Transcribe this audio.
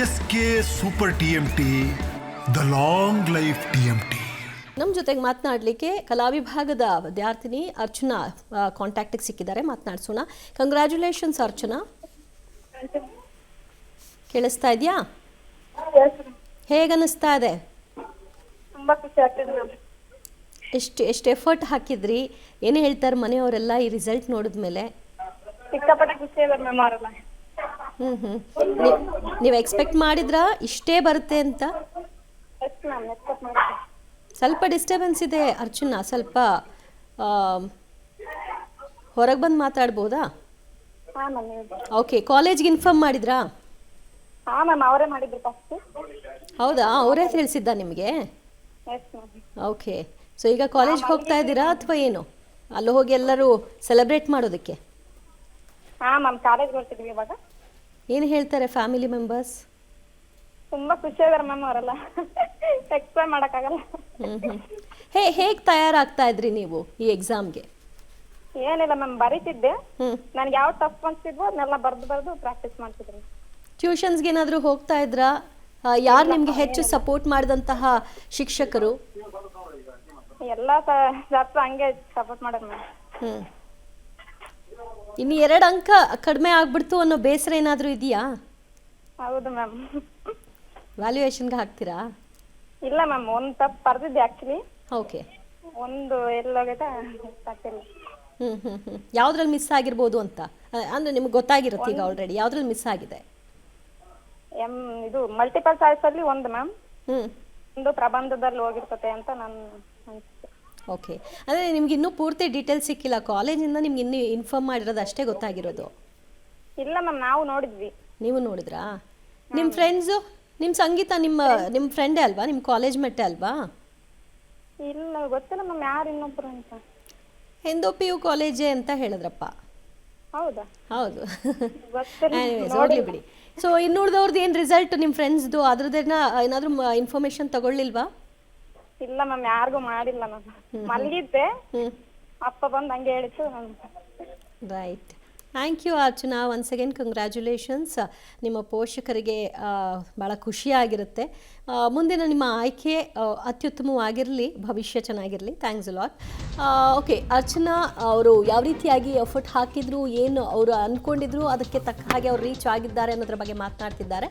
SK super ಟಿ.ಎಂ.ಟಿ the long life ಟಿ.ಎಂ.ಟಿ. ನಮ್ಮ ಜೊತೆಗೆ ಮಾತನಾಡಲಿಕ್ಕೆ ಕಲಾ ವಿಭಾಗದ ವಿದ್ಯಾರ್ಥಿನಿ ಅರ್ಚನಾ ಕಾಂಟ್ಯಾಕ್ಟಿಗೆ ಸಿಕ್ಕಿದ್ದಾರೆ. ಮಾತನಾಡಿಸೋಣ. ಕಂಗ್ರ್ಯಾಚುಲೇಷನ್ಸ್ ಅರ್ಚನಾ. ಕೇಳಿಸ್ತಾ ಇದೆಯಾ? ಹೇಗನ್ನಿಸ್ತಾ ಇದೆ? ತುಂಬಾ ಖುಷಿ ಆಗ್ತಿದೆ ಮ್ಯಾಮ್. ಎಷ್ಟು ಎಫರ್ಟ್ ಹಾಕಿದ್ರಿ? ಏನು ಹೇಳ್ತಾರೆ ಮನೆಯವರೆಲ್ಲ ಈ ರಿಸಲ್ಟ್ ನೋಡಿದ್ಮೇಲೆ? ಸಿಕ್ಕಾಪಟ್ಟೆ ಖುಷಿ ಇದೆ ಮ್ಯಾಮ್ ಅವರೆಲ್ಲ. ನೀವು ಎಕ್ಸ್ಪೆಕ್ಟ್ ಮಾಡಿದ್ರಾ ಇಷ್ಟೇ ಬರುತ್ತೆ ಅಂತ? ಎಷ್ಟು ಮ್ಯಾಮ್ ಎಕ್ಸ್ಪೆಕ್ಟ್ ಮಾಡಿದ್ದೆ. ಸ್ವಲ್ಪ ಡಿಸ್ಟರ್ಬೆನ್ಸ್ ಇದೆ ಅರ್ಚನಾ, ಸ್ವಲ್ಪ ಹೊರಗೆ ಬಂದು ಮಾತಾಡ್ಬೋದಾ? ಹಾಂ ಮ್ಯಾಮ್ ಹೇಳಿ. ಓಕೆ, ಕಾಲೇಜ್ಗೆ ಇನ್ಫಾರ್ಮ್ ಮಾಡಿದ್ರಾ? ಹಾಂ ಮ್ಯಾಮ್ ಅವರೇ ಮಾಡಿದ್ರು ಫಸ್ಟ್. ಹೌದಾ, ಅವರೇ ತಿಳಿಸಿದ್ದ ನಿಮಗೆ? Yes ma'am. ಓಕೆ, ಸೊ ಈಗ ಕಾಲೇಜ್ಗೆ ಹೋಗ್ತಾ ಇದ್ದೀರಾ ಅಥವಾ ಏನು? ಅಲ್ಲಿ ಹೋಗಿ ಎಲ್ಲರೂ ಸೆಲೆಬ್ರೇಟ್ ಮಾಡೋದಕ್ಕೆ? ಹಾಂ ಮ್ಯಾಮ್ ಕಾಲೇಜ್ಗೆ ಬರ್ತಿದ್ವಿ ಇವಾಗ. ಏನು ಹೇಳ್ತಾರೆ ಫ್ಯಾಮಿಲಿ ಮೆಂಬರ್ಸ್? ತುಂಬಾ ಖುಷಿ ಇದಾರೆ ಮ್ಯಾಮ್ ಅವರೆಲ್ಲ. ಎಕ್ಸ್ಪ್ಲೇನ್ ಮಾಡೋಕ್ಕಾಗಲ್ಲ. ಹೇಗೆ ತಯಾರಾಗ್ತಾ ಇದ್ರಿ ನೀವು ಈ ಎಕ್ಸಾಮ್ಗೆ? ಏನಿಲ್ಲ ಮ್ಯಾಮ್ ಬರೀತಿದ್ದೆ. ಹ್ಞೂ ನನಗೆ ಯಾವ ಟಫ್ ಅನ್ಸ್ತಿದ್ವೋ ಅದನ್ನೆಲ್ಲ ಬರೆದು ಪ್ರಾಕ್ಟೀಸ್ ಮಾಡ್ತಿದ್ರಿ. ಟ್ಯೂಷನ್ಸ್ಗೆ ಏನಾದರೂ ಹೋಗ್ತಾ ಇದ್ರಾ? ಯಾರು ನಿಮಗೆ ಹೆಚ್ಚು ಸಪೋರ್ಟ್ ಮಾಡಿದಂತಹ ಶಿಕ್ಷಕರು? ಎಲ್ಲ ಜಾಸ್ತಿ ಹಂಗೆ ಸಪೋರ್ಟ್ ಮಾಡೋದು ಮ್ಯಾಮ್. ಹ್ಞೂ ಇನ್ನು 2 ಅಂಕ ಕಡಿಮೆ ಆಗ್ಬಿಡ್ತು ಅನ್ನೋ ಬೇಸರ ಏನಾದರೂ ಇದೆಯಾ? ಹೌದು ಮ್ಯಾಮ್. ವ್ಯಾಲ್ಯೂಯೇಷನ್ಗೆ ಹಾಕ್ತೀರಾ? ಇಲ್ಲ ಮ್ಯಾಮ್ ಒಂದು ತಪ್ಪು ಬರ್ದಿದ್ದೆ ಆ್ಯಕ್ಚುಲಿ. ಓಕೆ. ಒಂದು ಎಲ್ಲೋಗೈತೆ ಗೊತ್ತಾಗ್ತಿಲ್ಲ. ಯಾವುದ್ರಲ್ಲಿ ಮಿಸ್ ಆಗಿರ್ಬೋದು ಅಂತ ಅಂದರೆ ನಿಮ್ಗೆ ಗೊತ್ತಾಗಿರುತ್ತೆ ಈಗ ಆಲ್ರೆಡಿ ಯಾವುದ್ರಲ್ಲಿ ಮಿಸ್ ಆಗಿದೆ? ಇದು ಮಲ್ಟಿಪಲ್ ಚಾಯ್ಸಲ್ಲಿ ಒಂದು ಮ್ಯಾಮ್, ಹ್ಞೂ ಒಂದು ಪ್ರಬಂಧದಲ್ಲಿ ಹೋಗಿರ್ತತೆ ಅಂತ ನಾನು ಅನಿಸುತ್ತೆ. ಓಕೆ, ಅಂದರೆ ನಿಮ್ಗೆ ಇನ್ನೂ ಪೂರ್ತಿ ಡೀಟೇಲ್ಸ್ ಸಿಕ್ಕಿಲ್ಲ, ಕಾಲೇಜಿಂದ ನಿಮ್ಗೆ ಇನ್ನೂ ಇನ್ಫಾರ್ಮ್ ಮಾಡಿರೋದು ಅಷ್ಟೇ ಗೊತ್ತಾಗಿರೋದು? ಇಲ್ಲ ಮ್ಯಾಮ್ ನಾವು ನೋಡಿದ್ವಿ. ನೀವು ನೋಡಿದ್ರಾ? ನಿಮ್ಮ ಫ್ರೆಂಡ್ಸು, ನಿಮ್ಮ ಸಂಗೀತ ನಿಮ್ಮ ಫ್ರೆಂಡೇ ಅಲ್ವಾ? ನಿಮ್ಮ ಕಾಲೇಜ್ ಮೆಟ್ಟೆ ಅಲ್ವಾ? ಇಲ್ಲ ಗೊತ್ತಿಲ್ಲ ಮ್ಯಾಮ್ ಯಾರು ಇನ್ನೊಬ್ರು ಅಂತ. ಹಿಂದೂ PU ಕಾಲೇಜೇ ಅಂತ ಹೇಳಿದ್ರಪ್ಪ. ಹೌದಾ? ಹೌದು. ಗೊತ್ತಿಲ್ಲ. ಹೋಗ್ಲಿ ಬಿಡಿ. ಸೊ ಇನ್ನುಳಿದವ್ರದ್ದು ಏನು ರಿಸಲ್ಟ್ ನಿಮ್ಮ ಫ್ರೆಂಡ್ಸ್ದು ಅದ್ರದ್ದೇನ ಏನಾದರೂ ಇನ್ಫಾರ್ಮೇಷನ್ ತಗೊಳ್ಳಿಲ್ವಾ? ಇಲ್ಲ ಮ್ಯಾಮ್ ಯಾರಿಗೂ ಮಾಡಿಲ್ಲ ಮ್ಯಾಮ್. ಮಲಗಿದ್ದೆ, ಹ್ಞೂ ಅಪ್ಪ ಬಂದು ಹಂಗೆ ಹೇಳಿತ್ತು. Right. Thank you Archana. Once again congratulations. ನಿಮ್ಮ ಪೋಷಕರಿಗೆ ಭಾಳ ಖುಷಿಯಾಗಿರುತ್ತೆ. ಮುಂದಿನ ನಿಮ್ಮ ಆಯ್ಕೆ ಅತ್ಯುತ್ತಮವಾಗಿರಲಿ, ಭವಿಷ್ಯ ಚೆನ್ನಾಗಿರಲಿ. Thanks a lot. Okay, Archana ಅವರು ಯಾವ ರೀತಿಯಾಗಿ ಎಫರ್ಟ್ ಹಾಕಿದ್ರು, ಏನು ಅವರು ಅಂದ್ಕೊಂಡಿದ್ರು ಅದಕ್ಕೆ ತಕ್ಕ ಹಾಗೆ ಅವ್ರು ರೀಚ್ ಆಗಿದ್ದಾರೆ ಅನ್ನೋದ್ರ ಬಗ್ಗೆ ಮಾತನಾಡ್ತಿದ್ದಾರೆ.